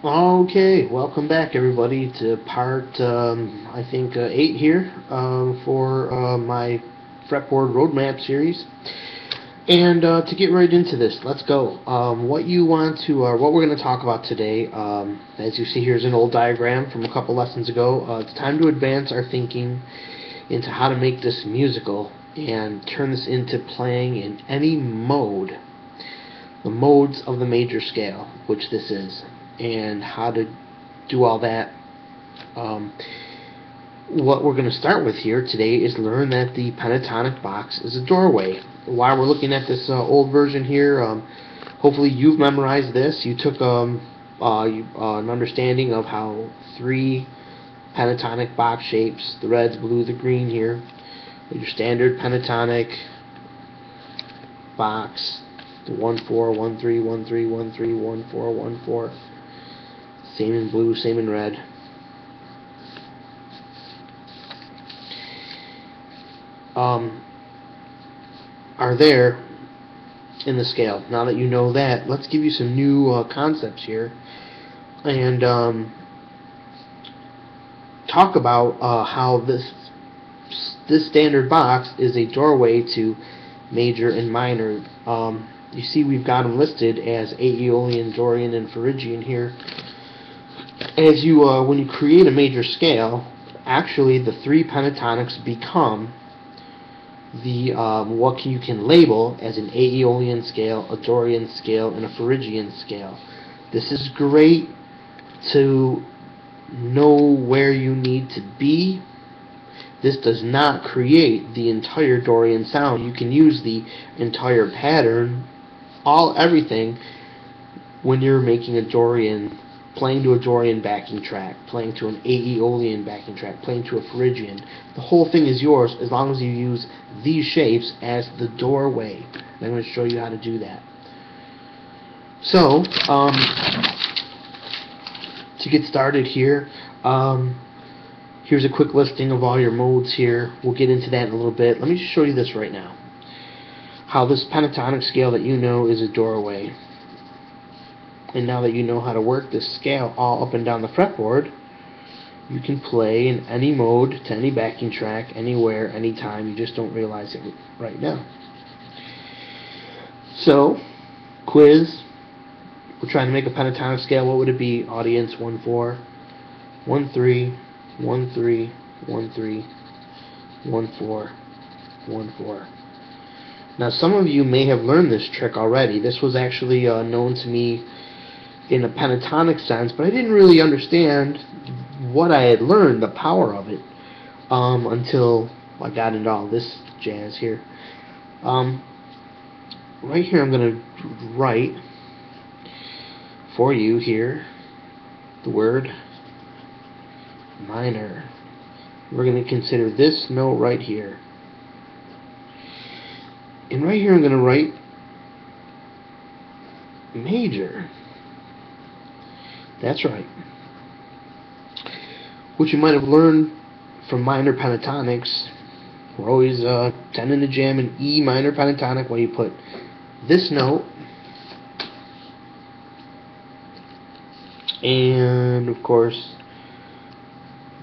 Okay, welcome back everybody to part, I think, 8 here for my Fretboard Roadmap series. And to get right into this, let's go. What we're going to talk about today, as you see here is an old diagram from a couple lessons ago. It's time to advance our thinking into how to make this musical and turn this into playing in any mode, the modes of the major scale, which this is, and how to do all that. What we're going to start with here today is learn that the pentatonic box is a doorway. While we're looking at this old version here, hopefully you've memorized this. You took an understanding of how 3 pentatonic box shapes, the reds, blue, the green here, your standard pentatonic box, the 1-4, 1-3, 1-3, 1-3, 1-4, 1-4. Same in blue, same in red. Are there in the scale. Now that you know that, let's give you some new concepts here and talk about how this standard box is a doorway to major and minor. You see we've got them listed as Aeolian, Dorian, and Phrygian here. As you when you create a major scale, actually the 3 pentatonics become the what you can label as an Aeolian scale, a Dorian scale, and a Phrygian scale. This is great to know where you need to be. This does not create the entire Dorian sound. You can use the entire pattern, everything, when you're making a Dorian, playing to a Dorian backing track, playing to an Aeolian backing track, playing to a Phrygian. The whole thing is yours as long as you use these shapes as the doorway. And I'm going to show you how to do that. So, to get started here, here's a quick listing of all your modes here. We'll get into that in a little bit. Let me just show you this right now. How this pentatonic scale that you know is a doorway. And now that you know how to work this scale all up and down the fretboard, you can play in any mode, to any backing track, anywhere, anytime. You just don't realize it right now. So, quiz. We're trying to make a pentatonic scale. What would it be? Audience 1-4, 1-3, 1-3, 1-3, 1-4, 1-4. Now, some of you may have learned this trick already. This was actually known to me in a pentatonic sense, but I didn't really understand what I had learned, the power of it, until I got into all this jazz here. Right here I'm going to write for you here the word minor. We're going to consider this note right here. And right here I'm going to write major. That's right. Which you might have learned from minor pentatonics. We're always tending to jam an E minor pentatonic when you put this note, and of course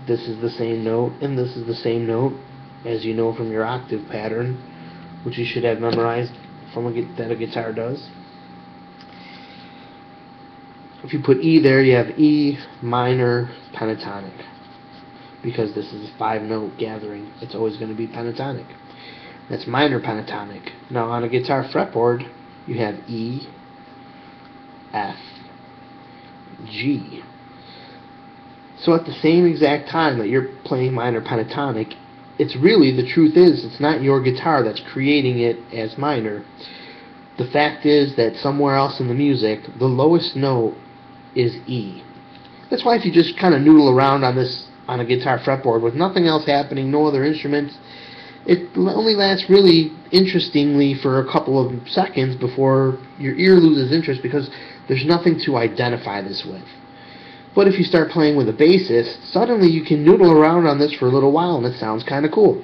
this is the same note, and this is the same note, as you know from your octave pattern, which you should have memorized from that a guitar does. If you put E there, you have E minor pentatonic, because this is a 5-note gathering. It's always going to be pentatonic. That's minor pentatonic. Now on a guitar fretboard, you have E, F, G. So at the same exact time that you're playing minor pentatonic, it's really, the truth is, it's not your guitar that's creating it as minor. The fact is that somewhere else in the music, the lowest note is E. That's why if you just kind of noodle around on a guitar fretboard with nothing else happening, no other instruments, it only lasts really interestingly for a couple of seconds before your ear loses interest, because there's nothing to identify this with. But if you start playing with a bassist, suddenly you can noodle around on this for a little while and it sounds kind of cool,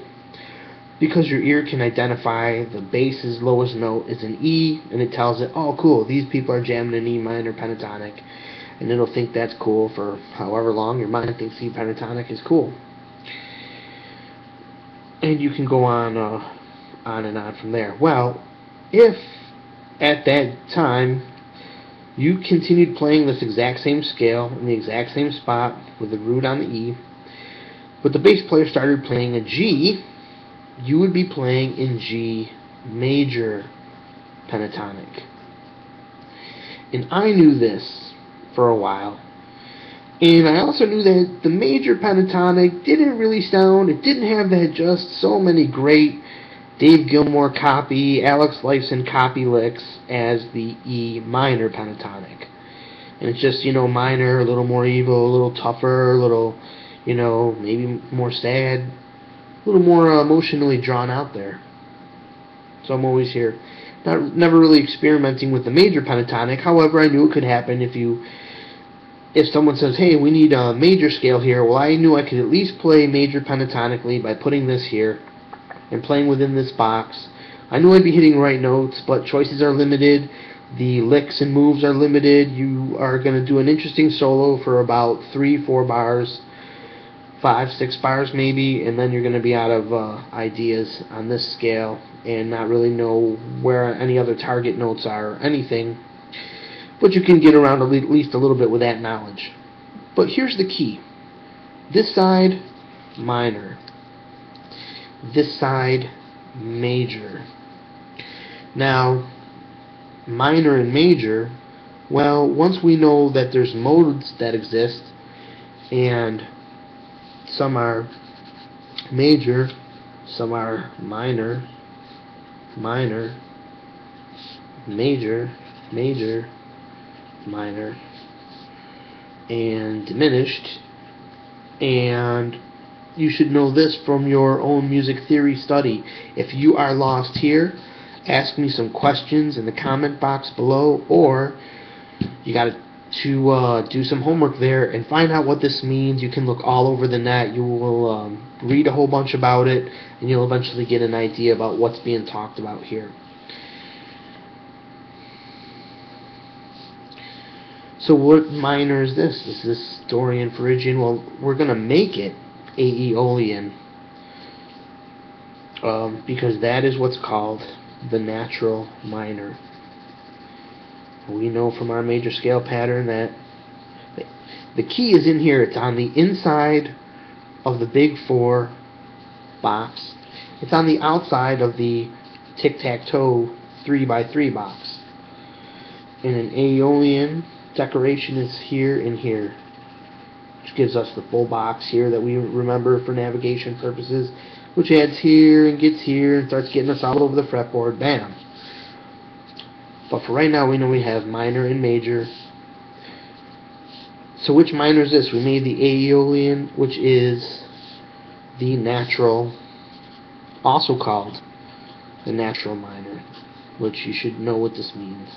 because your ear can identify the bass's lowest note is an E, and it tells it, oh cool, these people are jamming an E minor pentatonic. and it'll think that's cool for however long your mind thinks E pentatonic is cool. And you can go on and on from there. Well, if at that time you continued playing this exact same scale in the exact same spot with the root on the E, but the bass player started playing a G, you would be playing in G major pentatonic. And I knew this for a while. And I also knew that the major pentatonic didn't really sound, it didn't have that just so many great Dave Gilmour copy, Alex Lifeson copy licks as the E minor pentatonic. And it's just, minor, a little more evil, a little tougher, a little, maybe more sad, a little more emotionally drawn out there. So I'm always here. Never really experimenting with the major pentatonic. However, I knew it could happen if someone says, hey, we need a major scale here. Well, I knew I could at least play major pentatonically by putting this here and playing within this box. I knew I'd be hitting right notes, but choices are limited. The licks and moves are limited. You are going to do an interesting solo for about 3-4 bars, 5-6 bars maybe, and then you're going to be out of ideas on this scale and not really know where any other target notes are or anything. But you can get around at least a little bit with that knowledge. But here's the key. This side, minor. This side, major. Now, minor and major, well, once we know that there's modes that exist, and some are major, some are minor, minor, major, major, minor, and diminished. And you should know this from your own music theory study. If you are lost here, ask me some questions in the comment box below, or you got to do some homework there and find out what this means. You can look all over the net. You will read a whole bunch about it, and you'll eventually get an idea about what's being talked about here. So what minor is this? Is this Dorian, Phrygian? Well, we're going to make it Aeolian because that is what's called the natural minor. We know from our major scale pattern that the key is in here. It's on the inside of the big 4 box. It's on the outside of the tic-tac-toe 3x3 box. And an Aeolian decoration is here and here, which gives us the full box here that we remember for navigation purposes, which adds here and gets here and starts getting us all over the fretboard. Bam! But for right now, we know we have minor and major. So which minor is this? We made the Aeolian, which is the natural, also called the natural minor, which you should know what this means.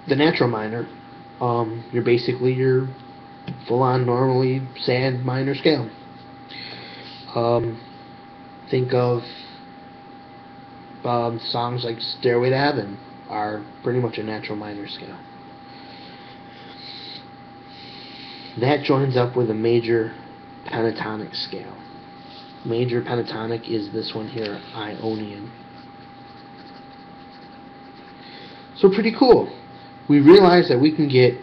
The natural minor, you're basically your full-on, normally sad minor scale. Think of songs like Stairway to Heaven are pretty much a natural minor scale. That joins up with a major pentatonic scale. Major pentatonic is this one here, Ionian. So pretty cool. We realize that we can get,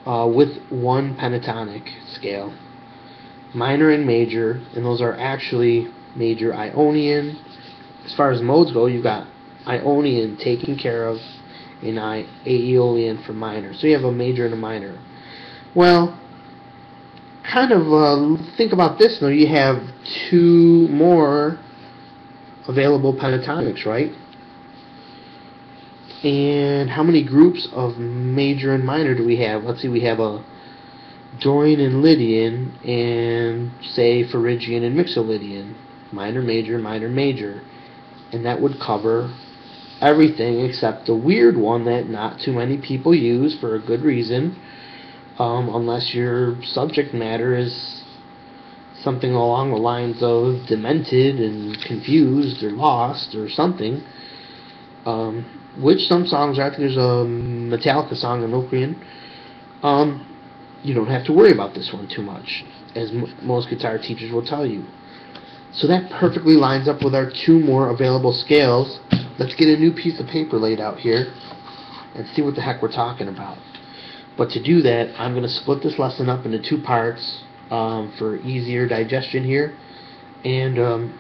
with one pentatonic scale, minor and major, and those are actually major Ionian. As far as modes go, you've got Ionian taken care of, and Aeolian for minor. So you have a major and a minor. Well, kind of think about this though. You have 2 more available pentatonics, right? And how many groups of major and minor do we have? Let's see, we have a Dorian and Lydian, and say Phrygian and Mixolydian. Minor, major, minor, major. And that would cover everything except the weird one that not too many people use for a good reason, unless your subject matter is something along the lines of demented and confused or lost or something. Which some songs are. I think there's a Metallica song in Ocrian. You don't have to worry about this one too much, as most guitar teachers will tell you. So that perfectly lines up with our two more available scales. Let's get a new piece of paper laid out here and see what the heck we're talking about. But to do that, I'm going to split this lesson up into two parts for easier digestion here, and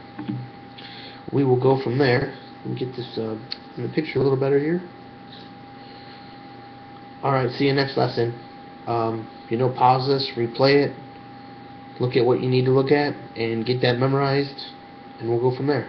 we will go from there. Let me get this in the picture a little better here. Alright, see you next lesson. Pause this, replay it, look at what you need to look at, and get that memorized, and we'll go from there.